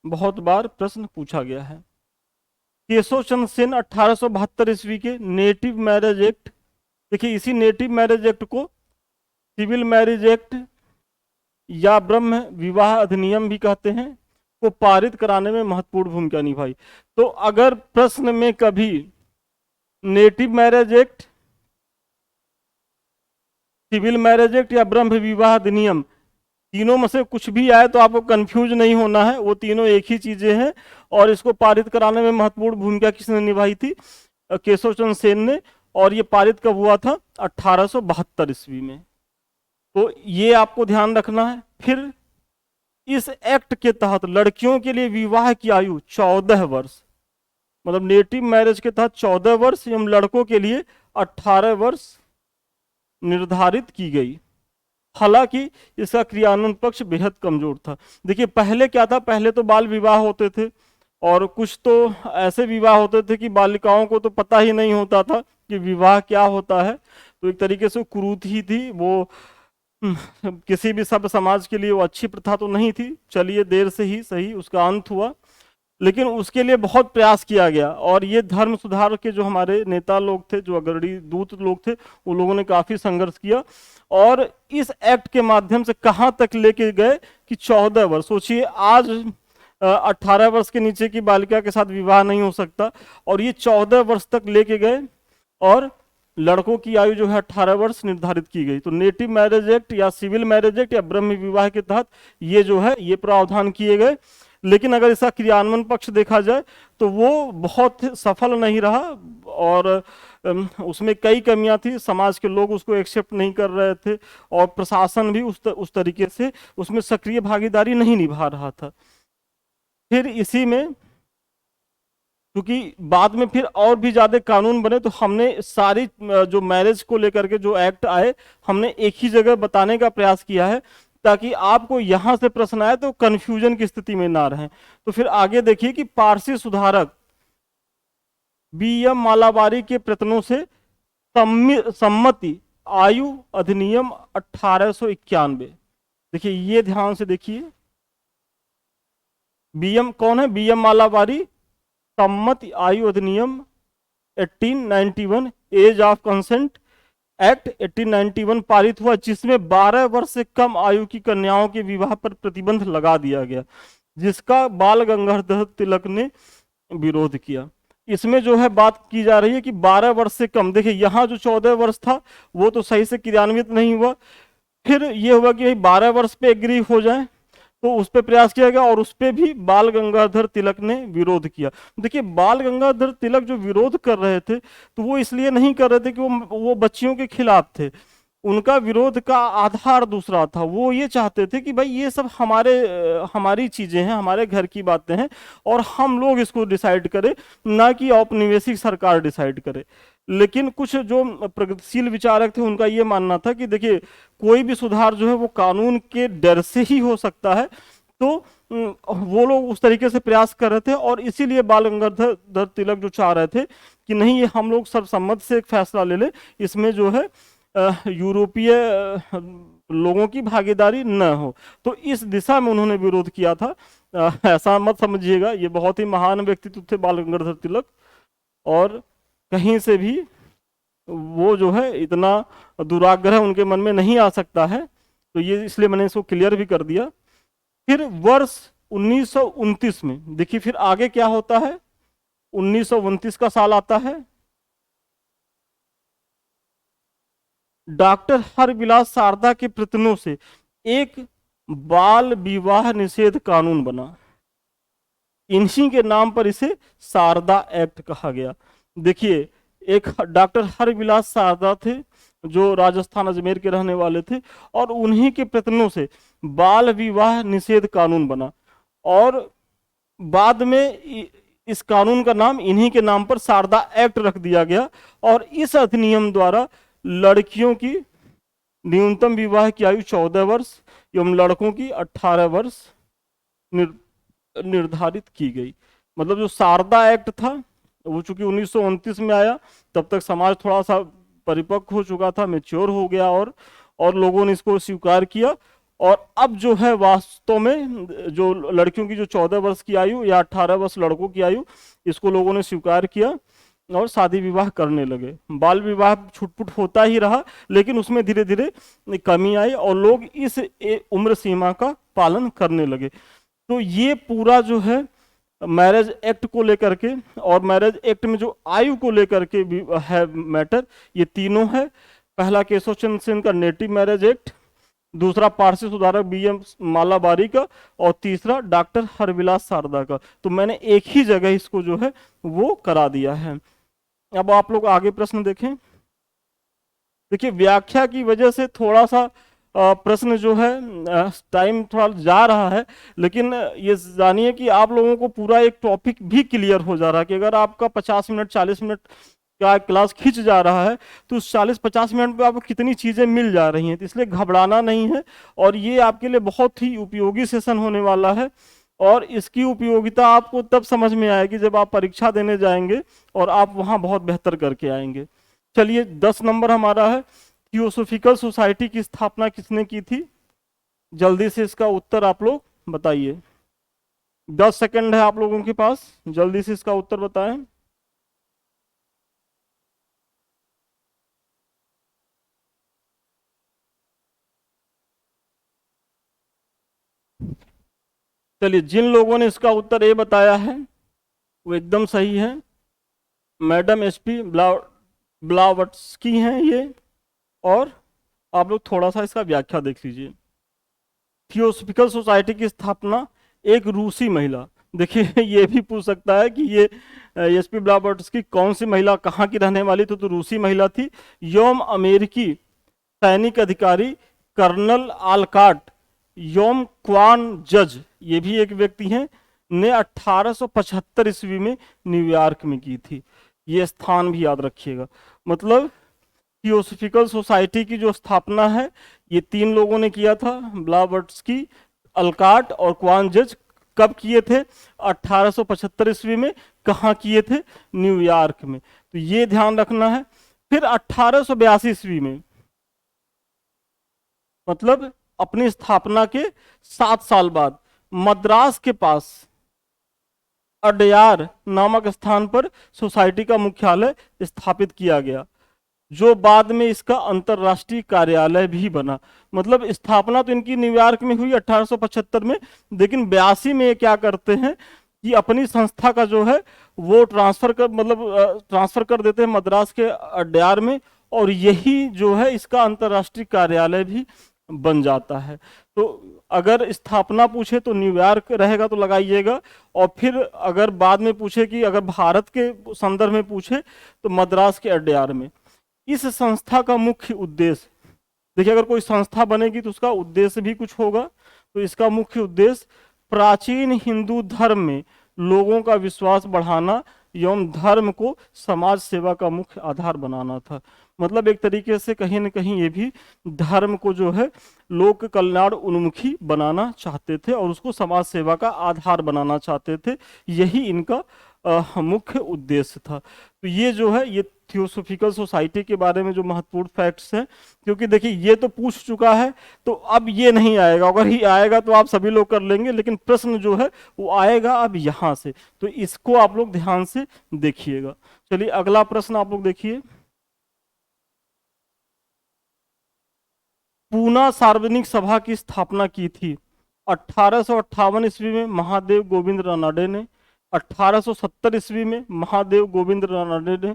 बहुत बार प्रश्न पूछा गया है। केशव चंद्र सेन 1872 ईस्वी के नेटिव मैरिज एक्ट, देखिए इसी नेटिव मैरिज एक्ट को सिविल मैरिज एक्ट या ब्रह्म विवाह अधिनियम भी कहते हैं, को पारित कराने में महत्वपूर्ण भूमिका निभाई। तो अगर प्रश्न में कभी native marriage act, civil marriage act या ब्रह्म विवाह अधिनियम, तीनों में से कुछ भी आए तो आपको कंफ्यूज नहीं होना है, वो तीनों एक ही चीजें हैं। और इसको पारित कराने में महत्वपूर्ण भूमिका किसने निभाई थी? केशव चंद्र सेन ने। और ये पारित कब हुआ था? 1872 ईस्वी में। तो ये आपको ध्यान रखना है। फिर इस एक्ट के तहत लड़कियों के लिए विवाह की आयु 14 वर्ष, मतलब नेटिव मैरिज के तहत 14 वर्ष एवं लड़कों के लिए 18 वर्ष निर्धारित की गई। हालांकि इसका क्रियान्वयन पक्ष बेहद कमजोर था। देखिए पहले क्या था, पहले तो बाल विवाह होते थे, और कुछ तो ऐसे विवाह होते थे कि बालिकाओं को तो पता ही नहीं होता था कि विवाह क्या होता है। तो एक तरीके से कुरीति ही थी वो, किसी भी सभ्य समाज के लिए वो अच्छी प्रथा तो नहीं थी। चलिए, देर से ही सही उसका अंत हुआ, लेकिन उसके लिए बहुत प्रयास किया गया। और ये धर्म सुधार के जो हमारे नेता लोग थे, जो अग्रणी दूत लोग थे, वो लोगों ने काफी संघर्ष किया। और इस एक्ट के माध्यम से कहां तक लेके गए कि 14 वर्ष। सोचिए, आज 18 वर्ष के नीचे की बालिका के साथ विवाह नहीं हो सकता, और ये 14 वर्ष तक लेके गए, और लड़कों की आयु जो है 18 वर्ष निर्धारित की गई। तो नेटिव मैरिज एक्ट या सिविल मैरिज एक्ट या ब्रह्म विवाह के तहत ये जो है ये प्रावधान किए गए। लेकिन अगर इसका क्रियान्वयन पक्ष देखा जाए तो वो बहुत सफल नहीं रहा, और उसमें कई कमियां थी। समाज के लोग उसको एक्सेप्ट नहीं कर रहे थे, और प्रशासन भी उस तरीके से उसमें सक्रिय भागीदारी नहीं निभा रहा था। फिर इसी में, क्योंकि बाद में फिर और भी ज्यादा कानून बने, तो हमने सारी जो मैरिज को लेकर के जो एक्ट आए, हमने एक ही जगह बताने का प्रयास किया है, ताकि आपको यहां से प्रश्न आए तो कंफ्यूजन की स्थिति में ना रहें। तो फिर आगे देखिए कि पारसी सुधारक बी.एम. मालाबारी के प्रयत्नों से सम्मति आयु अधिनियम 1891। देखिए, ये ध्यान से देखिए, बी.एम. कौन है? बी.एम. मालाबारी। सम्मति आयु अधिनियम 1891, एज ऑफ कंसेंट एक्ट 1891 पारित हुआ, जिसमें 12 वर्ष से कम आयु की कन्याओं के विवाह पर प्रतिबंध लगा दिया गया, जिसका बाल गंगाधर तिलक ने विरोध किया। इसमें जो है बात की जा रही है कि 12 वर्ष से कम। देखिए, यहाँ जो 14 वर्ष था वो तो सही से क्रियान्वित नहीं हुआ। फिर ये हुआ कि 12 वर्ष पे एग्री हो जाए, तो उस पर प्रयास किया गया, और उस पर भी बाल गंगाधर तिलक ने विरोध किया। देखिए, बाल गंगाधर तिलक जो विरोध कर रहे थे, तो वो इसलिए नहीं कर रहे थे कि वो बच्चियों के खिलाफ थे। उनका विरोध का आधार दूसरा था। वो ये चाहते थे कि भाई ये सब हमारी चीजें हैं, हमारे घर की बातें हैं, और हम लोग इसको डिसाइड करें, ना कि औपनिवेशिक सरकार डिसाइड करे। लेकिन कुछ जो प्रगतिशील विचारक थे, उनका ये मानना था कि देखिए, कोई भी सुधार जो है वो कानून के डर से ही हो सकता है। तो वो लोग उस तरीके से प्रयास कर रहे थे, और इसीलिए बाल गंगाधर तिलक जो चाह रहे थे कि नहीं, ये हम लोग सर्वसम्मत से एक फैसला ले ले, इसमें जो है यूरोपीय लोगों की भागीदारी न हो। तो इस दिशा में उन्होंने विरोध किया था। ऐसा मत समझिएगा, ये बहुत ही महान व्यक्तित्व थे बाल गंगाधर तिलक, और कहीं से भी वो जो है इतना दुराग्रह उनके मन में नहीं आ सकता है। तो ये इसलिए मैंने इसको क्लियर भी कर दिया। फिर वर्ष 1929 में देखिए फिर आगे क्या होता है, 1929 का साल आता है, डॉक्टर हरविलास शारदा के प्रयत्नों से एक बाल विवाह निषेध कानून बना। इन्हीं के नाम पर इसे शारदा एक्ट कहा गया। देखिए एक डॉक्टर हरविलास शारदा थे जो राजस्थान अजमेर के रहने वाले थे, और उन्हीं के प्रयत्नों से बाल विवाह निषेध कानून बना, और बाद में इस कानून का नाम इन्हीं के नाम पर शारदा एक्ट रख दिया गया। और इस अधिनियम द्वारा लड़कियों की न्यूनतम विवाह की आयु 14 वर्ष एवं लड़कों की 18 वर्ष निर्धारित की गई। मतलब जो शारदा एक्ट था वो चूंकि 1929 में आया, तब तक समाज थोड़ा सा परिपक्व हो चुका था, मैच्योर हो गया, और लोगों ने इसको स्वीकार किया। और अब जो है वास्तव में जो लड़कियों की जो 14 वर्ष की आयु या 18 वर्ष लड़कों की आयु, इसको लोगों ने स्वीकार किया और शादी विवाह करने लगे। बाल विवाह छुटपुट होता ही रहा, लेकिन उसमें धीरे धीरे कमी आई और लोग इस उम्र सीमा का पालन करने लगे। तो ये पूरा जो है मैरिज एक्ट को लेकर के, और मैरिज एक्ट में जो आयु को लेकर के भी है मैटर, ये तीनों है। पहला केशव चंद्र सेन का नेटिव मैरिज एक्ट, दूसरा पारसी सुधारक बीएम मालाबारी का, और तीसरा डॉक्टर हरविलास शारदा का। तो मैंने एक ही जगह इसको जो है वो करा दिया है। अब आप लोग आगे प्रश्न देखें। देखिए व्याख्या की वजह से थोड़ा सा प्रश्न जो है टाइम थोड़ा जा रहा है, लेकिन ये जानिए कि आप लोगों को पूरा एक टॉपिक भी क्लियर हो जा रहा है कि अगर आपका 50 मिनट 40 मिनट का क्लास खिंच जा रहा है तो उस 40-50 मिनट में आपको कितनी चीज़ें मिल जा रही हैं। तो इसलिए घबराना नहीं है, और ये आपके लिए बहुत ही उपयोगी सेशन होने वाला है। और इसकी उपयोगिता आपको तब समझ में आएगी जब आप परीक्षा देने जाएंगे और आप वहाँ बहुत बेहतर करके आएंगे। चलिए 10 नंबर हमारा है, थियोसोफिकल सोसाइटी की स्थापना किसने की थी? जल्दी से इसका उत्तर आप लोग बताइए। 10 सेकंड है आप लोगों के पास, जल्दी से इसका उत्तर बताएं। चलिए जिन लोगों ने इसका उत्तर ए बताया है वो एकदम सही है। मैडम एचपी ब्लावट्स्की हैं ये। और आप लोग थोड़ा सा इसका व्याख्या देख लीजिए। थियोसॉफिकल सोसाइटी की स्थापना एक रूसी महिला, देखिए ये भी पूछ सकता है कि ये एचपी ब्लावट्स्की कौन सी महिला, कहाँ की रहने वाली, तो रूसी महिला थी। योम अमेरिकी सैनिक अधिकारी कर्नल आलकाट योम क्वान जज, ये भी एक व्यक्ति हैं, ने 1875 ईस्वी में न्यूयॉर्क में की थी। ये स्थान भी याद रखिएगा। मतलब थियोसॉफिकल सोसाइटी की जो स्थापना है ये 3 लोगों ने किया था, ब्लावट्स्की, अल्काट और क्वान जज। कब किए थे? 1875 ईस्वी में। कहाँ किए थे? न्यूयॉर्क में। तो ये ध्यान रखना है। फिर 1882 ईस्वी में, मतलब अपनी स्थापना के 7 साल बाद, मद्रास के पास अडयार नामक स्थान पर सोसाइटी का मुख्यालय स्थापित किया गया, जो बाद में इसका अंतरराष्ट्रीय कार्यालय भी बना। मतलब स्थापना तो इनकी न्यूयॉर्क में हुई 1875 में, लेकिन 82 में ये क्या करते हैं कि अपनी संस्था का जो है वो ट्रांसफर कर देते हैं मद्रास के अडयार में, और यही जो है इसका अंतरराष्ट्रीय कार्यालय भी बन जाता है। तो अगर स्थापना पूछे तो न्यूयॉर्क रहेगा तो लगाइएगा, और फिर अगर बाद में पूछे कि अगर भारत के संदर्भ में पूछे तो मद्रास के अडयार में। इस संस्था का मुख्य उद्देश्य, देखिए अगर कोई संस्था बनेगी तो उसका उद्देश्य भी कुछ होगा, तो इसका मुख्य उद्देश्य प्राचीन हिंदू धर्म में लोगों का विश्वास बढ़ाना एवं धर्म को समाज सेवा का मुख्य आधार बनाना था। मतलब एक तरीके से कहीं न कहीं ये भी धर्म को जो है लोक कल्याण उन्मुखी बनाना चाहते थे और उसको समाज सेवा का आधार बनाना चाहते थे। यही इनका मुख्य उद्देश्य था। तो ये जो है ये थियोसॉफिकल सोसाइटी के बारे में जो महत्वपूर्ण फैक्ट्स हैं, क्योंकि देखिए ये तो पूछ चुका है तो अब ये नहीं आएगा, अगर ही आएगा तो आप सभी लोग कर लेंगे, लेकिन प्रश्न जो है वो आएगा अब यहाँ से, तो इसको आप लोग ध्यान से देखिएगा। चलिए अगला प्रश्न आप लोग देखिए। पूना सार्वजनिक सभा की स्थापना की थी 1858 ईस्वी में महादेव गोविंद रानडे ने, 1870 ईस्वी में महादेव गोविंद रानडे ने,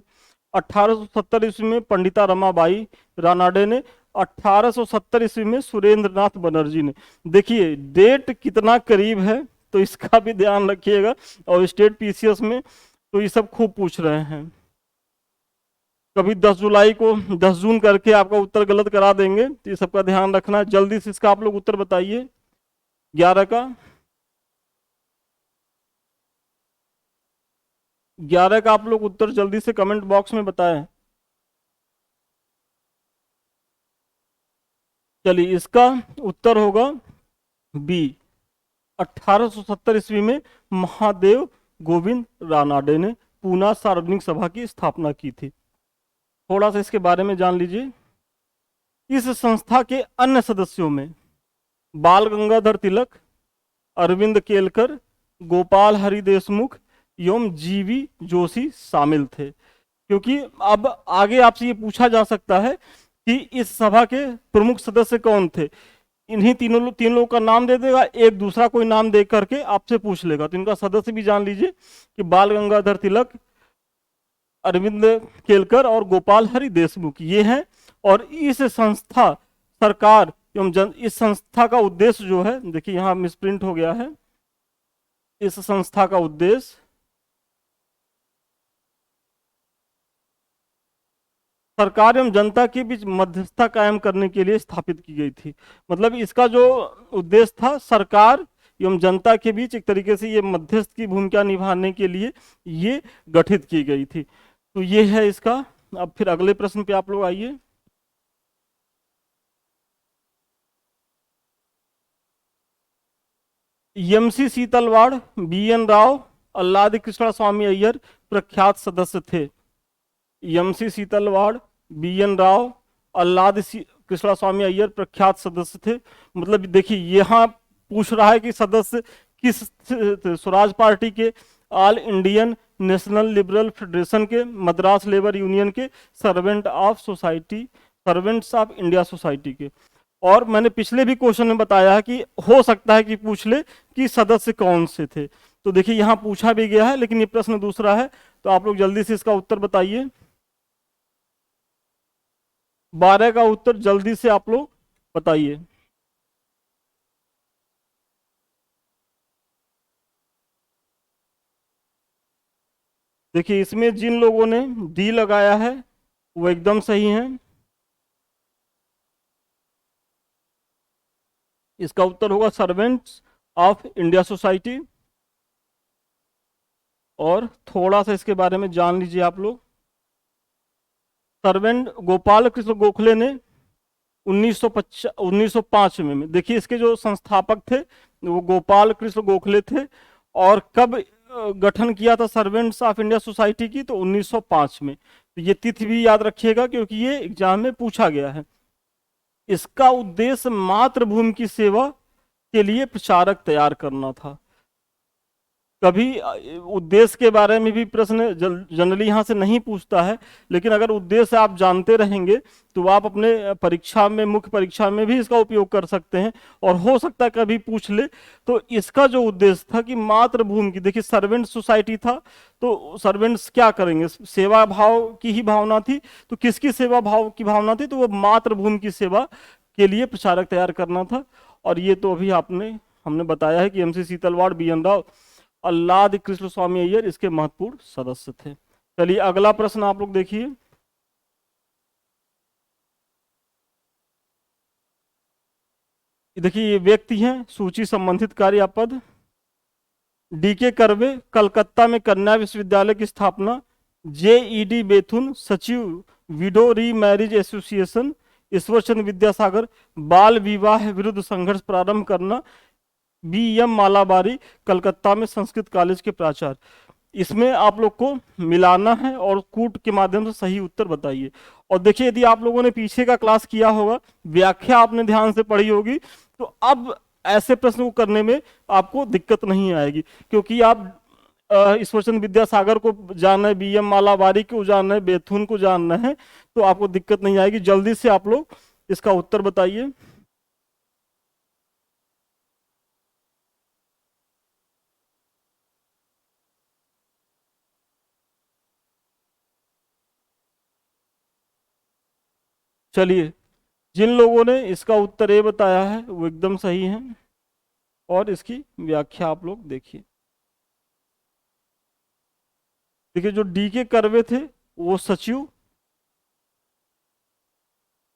1870 ईस्वी में पंडिता रमाबाई रानडे ने, 1870 ईस्वी में सुरेंद्रनाथ बनर्जी ने। देखिए डेट कितना करीब है, तो इसका भी ध्यान रखिएगा। और स्टेट पीसीएस में तो ये सब खूब पूछ रहे हैं। कभी 10 जुलाई को 10 जून करके आपका उत्तर गलत करा देंगे, तो ये सबका ध्यान रखना। जल्दी से इसका आप लोग उत्तर बताइए 11 का। 11 का आप लोग उत्तर जल्दी से कमेंट बॉक्स में बताएं। चलिए इसका उत्तर होगा बी, 1870 ईस्वी में महादेव गोविंद रानडे ने पूना सार्वजनिक सभा की स्थापना की थी। थोड़ा सा इसके बारे में जान लीजिए। इस संस्था के अन्य सदस्यों में बाल गंगाधर तिलक, अरविंद केलकर, गोपाल हरि देशमुख एवं जीवी जोशी शामिल थे। क्योंकि अब आगे आपसे ये पूछा जा सकता है कि इस सभा के प्रमुख सदस्य कौन थे। इन्हीं तीन लोगों का नाम दे देगा, एक दूसरा कोई नाम दे करके आपसे पूछ लेगा। तो इनका सदस्य भी जान लीजिए कि बाल गंगाधर तिलक, अरविंद केलकर और गोपाल हरि देशमुख ये हैं। और इस संस्था सरकार एवं इस संस्था का उद्देश्य जो है, देखिए यहाँ मिसप्रिंट हो गया है। इस संस्था का उद्देश्य सरकार एवं जनता के बीच मध्यस्थता कायम करने के लिए स्थापित की गई थी। मतलब इसका जो उद्देश्य था, सरकार एवं जनता के बीच एक तरीके से ये मध्यस्थ की भूमिका निभाने के लिए ये गठित की गई थी। तो ये है इसका। अब फिर अगले प्रश्न पे आप लोग आइए। एमसी सीतलवाड़, बीएन राव, अल्लादी कृष्णा स्वामी अय्यर प्रख्यात सदस्य थे। एमसी सीतलवाड़, बीएन राव, अल्लादी कृष्णा स्वामी अय्यर प्रख्यात सदस्य थे। मतलब देखिए यहाँ पूछ रहा है कि सदस्य किस स्वराज पार्टी के, all Indian national liberal federation के, मद्रास लेबर यूनियन के, servant of society, servants of India society के। और मैंने पिछले भी क्वेश्चन में बताया है कि हो सकता है कि पूछ ले कि सदस्य कौन से थे। तो देखिए यहाँ पूछा भी गया है, लेकिन ये प्रश्न दूसरा है। तो आप लोग जल्दी से इसका उत्तर बताइए। 12 का उत्तर जल्दी से आप लोग बताइए। देखिए इसमें जिन लोगों ने डी लगाया है वो एकदम सही है। इसका उत्तर होगा सर्वेंट्स ऑफ इंडिया सोसाइटी। और थोड़ा सा इसके बारे में जान लीजिए आप लोग। सर्वेंट गोपाल कृष्ण गोखले ने 1905 में, देखिए इसके जो संस्थापक थे वो गोपाल कृष्ण गोखले थे। और कब गठन किया था सर्वेंट्स ऑफ इंडिया सोसाइटी की, तो 1905 में। तो ये तिथि भी याद रखिएगा क्योंकि ये एग्जाम में पूछा गया है। इसका उद्देश्य मातृभूमि की सेवा के लिए प्रचारक तैयार करना था। कभी उद्देश्य के बारे में भी प्रश्न जनरली यहाँ से नहीं पूछता है, लेकिन अगर उद्देश्य आप जानते रहेंगे तो आप अपने परीक्षा में, मुख्य परीक्षा में भी इसका उपयोग कर सकते हैं। और हो सकता है कभी पूछ ले। तो इसका जो उद्देश्य था कि मातृभूमि की, देखिए सर्वेंट सोसाइटी था तो सर्वेंट्स क्या करेंगे, सेवा भाव की ही भावना थी। तो किसकी सेवा भाव की भावना थी, तो वो मातृभूमि की सेवा के लिए प्रचारक तैयार करना था। और ये तो अभी हमने बताया है कि एमसी सीतलवाड़, बीएन राव, अल्लादी कृष्ण स्वामी अय्यर इसके महत्वपूर्ण सदस्य थे। चलिए अगला प्रश्न आप लोग देखिए। देखिए ये व्यक्ति हैं सूची संबंधित कार्य पद। डीके कर्वे, कलकत्ता में कन्या विश्वविद्यालय की स्थापना। जेईडी बेथुन, सचिव विडो री मैरिज एसोसिएशन। ईश्वरचंद्र विद्यासागर, बाल विवाह विरुद्ध संघर्ष प्रारंभ करना। बीएम मालाबारी, कलकत्ता में संस्कृत कॉलेज के प्राचार्य। इसमें आप लोग को मिलाना है और कूट के माध्यम से सही उत्तर बताइए। और देखिए यदि आप लोगों ने पीछे का क्लास किया होगा, व्याख्या आपने ध्यान से पढ़ी होगी, तो अब ऐसे प्रश्न को करने में आपको दिक्कत नहीं आएगी। क्योंकि आप ईश्वरचंद्र विद्यासागर को जानना है, बीएम मालाबारी को जानना है, बेथुन को जानना है, तो आपको दिक्कत नहीं आएगी। जल्दी से आप लोग इसका उत्तर बताइए। चलिए, जिन लोगों ने इसका उत्तर ए बताया है वो एकदम सही है, और इसकी व्याख्या आप लोग देखिए। देखिए, जो डी के कर्वे थे वो सचिव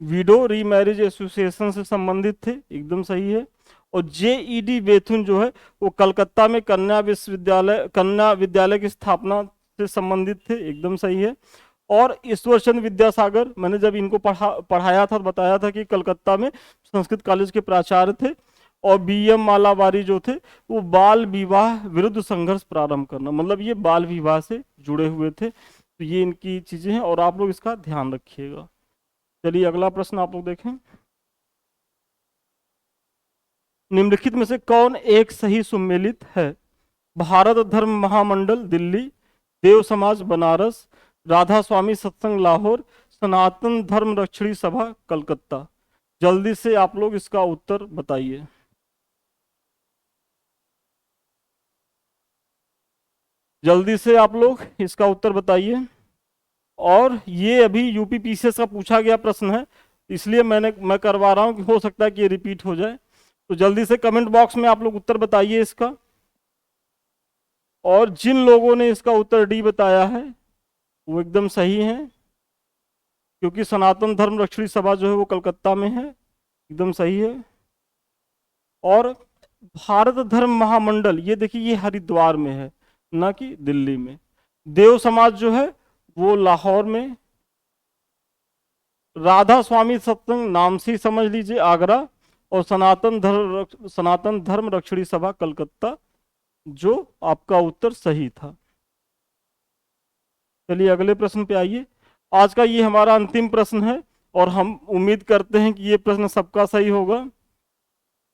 विडो रीमैरिज एसोसिएशन से संबंधित थे, एकदम सही है। और जेईडी बेथुन जो है वो कलकत्ता में कन्या विद्यालय की स्थापना से संबंधित थे, एकदम सही है। और ईश्वर चंद्र विद्यासागर, मैंने जब इनको पढ़ाया था तो बताया था कि कलकत्ता में संस्कृत कॉलेज के प्राचार्य थे। और बीएम मालावारी जो थे वो बाल विवाह विरुद्ध संघर्ष प्रारंभ करना, मतलब ये बाल विवाह से जुड़े हुए थे। तो ये इनकी चीजें हैं और आप लोग इसका ध्यान रखिएगा। चलिए, अगला प्रश्न आप लोग देखें। निम्नलिखित में से कौन एक सही सुमेलित है? भारत धर्म महामंडल दिल्ली, देव समाज बनारस, राधा स्वामी सत्संग लाहौर, सनातन धर्म रक्षणी सभा कलकत्ता। जल्दी से आप लोग इसका उत्तर बताइए। जल्दी से आप लोग इसका उत्तर बताइए। और ये अभी यूपी पीसीएस का पूछा गया प्रश्न है, इसलिए मैं करवा रहा हूं कि हो सकता है कि ये रिपीट हो जाए। तो जल्दी से कमेंट बॉक्स में आप लोग उत्तर बताइए इसका। और जिन लोगों ने इसका उत्तर डी बताया है वो एकदम सही है, क्योंकि सनातन धर्म रक्षणी सभा जो है वो कलकत्ता में है, एकदम सही है। और भारत धर्म महामंडल, ये देखिए ये हरिद्वार में है, ना कि दिल्ली में। देव समाज जो है वो लाहौर में। राधा स्वामी सत्संग नाम से ही समझ लीजिए आगरा। और सनातन धर्म रक्षणी सभा कलकत्ता, जो आपका उत्तर सही था। चलिए, अगले प्रश्न पे आइए। आज का ये हमारा अंतिम प्रश्न है और हम उम्मीद करते हैं कि ये प्रश्न सबका सही होगा।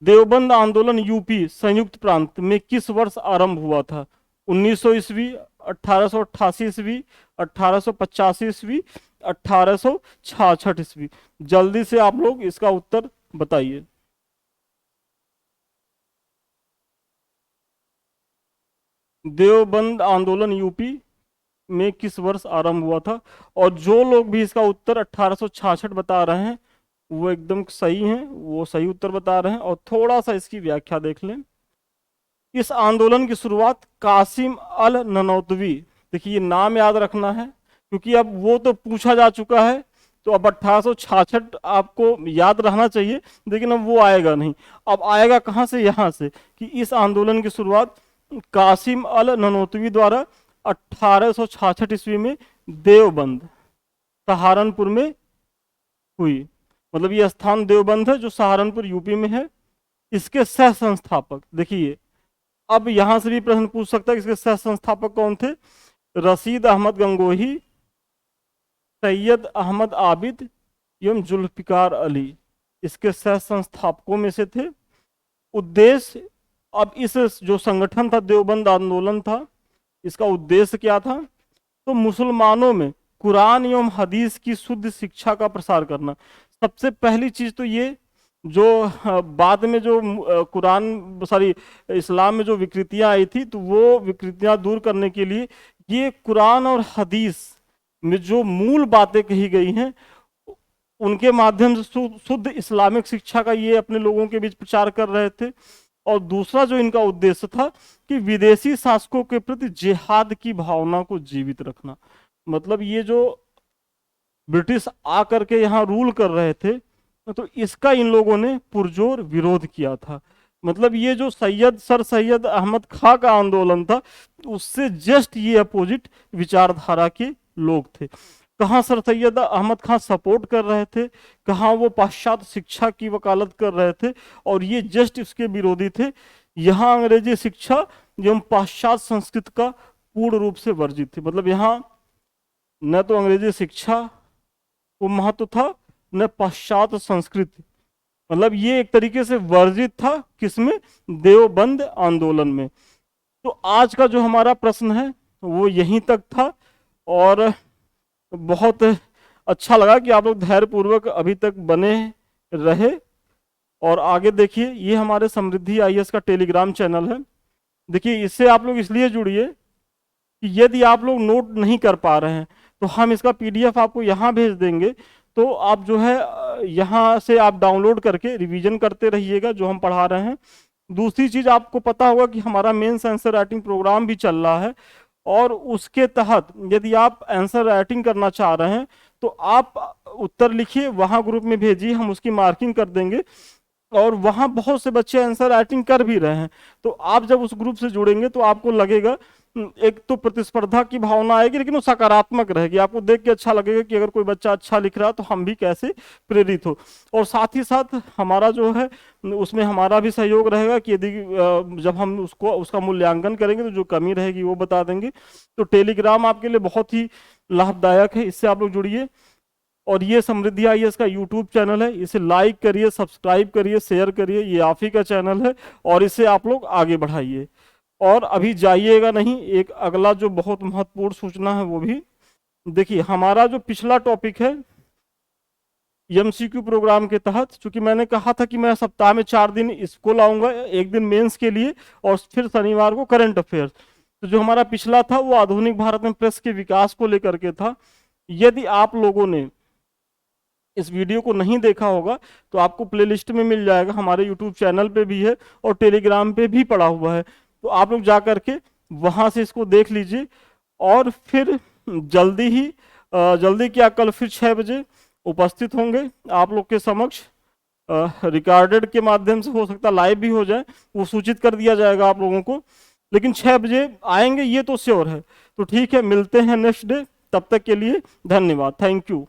देवबंद आंदोलन यूपी संयुक्त प्रांत में किस वर्ष आरंभ हुआ था? 1900 ईस्वी, 1888 ईस्वी, 1885 ईस्वी, 1866 ईस्वी। जल्दी से आप लोग इसका उत्तर बताइए। देवबंद आंदोलन यूपी में किस वर्ष आरंभ हुआ था? और जो लोग भी इसका उत्तर 1866 बता रहे हैं वो एकदम सही हैं, वो सही उत्तर बता रहे हैं। और थोड़ा सा इसकी व्याख्या देख लें। इस आंदोलन की शुरुआत कासिम अल ननौतवी, देखिए ये नाम याद रखना है क्योंकि अब वो तो पूछा जा चुका है, तो अब 1866 आपको याद रहना चाहिए, लेकिन अब वो आएगा नहीं। अब आएगा कहाँ से? यहाँ से कि इस आंदोलन की शुरुआत कासिम अल ननौतवी द्वारा 1866 ईस्वी में देवबंद सहारनपुर में हुई। मतलब ये स्थान देवबंद है जो सहारनपुर यूपी में है। इसके सह संस्थापक देखिए, अब यहां से भी प्रश्न पूछ सकता है कि इसके सह संस्थापक कौन थे? रशीद अहमद गंगोही, सैयद अहमद आबिद एवं जुल्फिकार अली इसके सह संस्थापकों में से थे। उद्देश्य, अब इस जो संगठन था देवबंद आंदोलन था, इसका उद्देश्य क्या था? तो मुसलमानों में कुरान एवं हदीस की शुद्ध शिक्षा का प्रसार करना। सबसे पहली चीज तो ये जो बाद में जो इस्लाम में जो विकृतियां आई थी, तो वो विकृतियां दूर करने के लिए ये कुरान और हदीस में जो मूल बातें कही गई हैं उनके माध्यम से शुद्ध इस्लामिक शिक्षा का ये अपने लोगों के बीच प्रचार कर रहे थे। और दूसरा जो इनका उद्देश्य था कि विदेशी शासकों के प्रति जिहाद की भावना को जीवित रखना। मतलब ये जो ब्रिटिश आकर के यहाँ रूल कर रहे थे, तो इसका इन लोगों ने पुरजोर विरोध किया था। मतलब ये जो सर सैयद अहमद खां का आंदोलन था, उससे जस्ट ये अपोजिट विचारधारा के लोग थे। कहाँ सर सैयद अहमद खां सपोर्ट कर रहे थे, कहाँ वो पाश्चात्य शिक्षा की वकालत कर रहे थे, और ये जस्ट इसके विरोधी थे। यहाँ अंग्रेजी शिक्षा एवं पाश्चात्य संस्कृत का पूर्ण रूप से वर्जित थे। मतलब यहाँ न तो अंग्रेजी शिक्षा को महत्व था, न पाश्चात्य संस्कृति। मतलब ये एक तरीके से वर्जित था किसमें? देवबंद आंदोलन में। तो आज का जो हमारा प्रश्न है वो यहीं तक था, और बहुत अच्छा लगा कि आप लोग धैर्यपूर्वक अभी तक बने रहे। और आगे देखिए, ये हमारे समृद्धि आईएएस का टेलीग्राम चैनल है। देखिए, इससे आप लोग इसलिए जुड़िए कि यदि आप लोग नोट नहीं कर पा रहे हैं तो हम इसका पीडीएफ आपको यहाँ भेज देंगे। तो आप जो है यहाँ से आप डाउनलोड करके रिवीजन करते रहिएगा जो हम पढ़ा रहे हैं। दूसरी चीज आपको पता होगा कि हमारा मेंस आंसर राइटिंग प्रोग्राम भी चल रहा है, और उसके तहत यदि आप आंसर राइटिंग करना चाह रहे हैं तो आप उत्तर लिखिए, वहां ग्रुप में भेजिए, हम उसकी मार्किंग कर देंगे। और वहां बहुत से बच्चे आंसर राइटिंग कर भी रहे हैं, तो आप जब उस ग्रुप से जुड़ेंगे तो आपको लगेगा एक तो प्रतिस्पर्धा की भावना आएगी, लेकिन वो सकारात्मक रहेगी। आपको देख के अच्छा लगेगा कि अगर कोई बच्चा अच्छा लिख रहा है तो हम भी कैसे प्रेरित हो। और साथ ही साथ हमारा जो है उसमें हमारा भी सहयोग रहेगा कि यदि जब हम उसको उसका मूल्यांकन करेंगे तो जो कमी रहेगी वो बता देंगे। तो टेलीग्राम आपके लिए बहुत ही लाभदायक है, इससे आप लोग जुड़िए। और ये समृद्धि आईएएस का यूट्यूब चैनल है, इसे लाइक करिए, सब्सक्राइब करिए, शेयर करिए, ये आप ही का चैनल है, और इसे आप लोग आगे बढ़ाइए। और अभी जाइएगा नहीं, एक अगला जो बहुत महत्वपूर्ण सूचना है वो भी देखिए। हमारा जो पिछला टॉपिक है एमसीक्यू प्रोग्राम के तहत, चूंकि मैंने कहा था कि मैं सप्ताह में 4 दिन इसको लाऊंगा, एक दिन मेंस के लिए और फिर शनिवार को करंट अफेयर्स। तो जो हमारा पिछला था वो आधुनिक भारत में प्रेस के विकास को लेकर के था। यदि आप लोगों ने इस वीडियो को नहीं देखा होगा तो आपको प्लेलिस्ट में मिल जाएगा, हमारे यूट्यूब चैनल पे भी है और टेलीग्राम पे भी पड़ा हुआ है। तो आप लोग जा करके वहां से इसको देख लीजिए। और फिर जल्दी ही जल्दी क्या, कल फिर 6 बजे उपस्थित होंगे आप लोग के समक्ष। रिकॉर्डेड के माध्यम से हो सकता लाइव भी हो जाए, वो सूचित कर दिया जाएगा आप लोगों को, लेकिन 6 बजे आएंगे ये तो श्योर है। तो ठीक है, मिलते हैं नेक्स्ट डे, तब तक के लिए धन्यवाद, थैंक यू।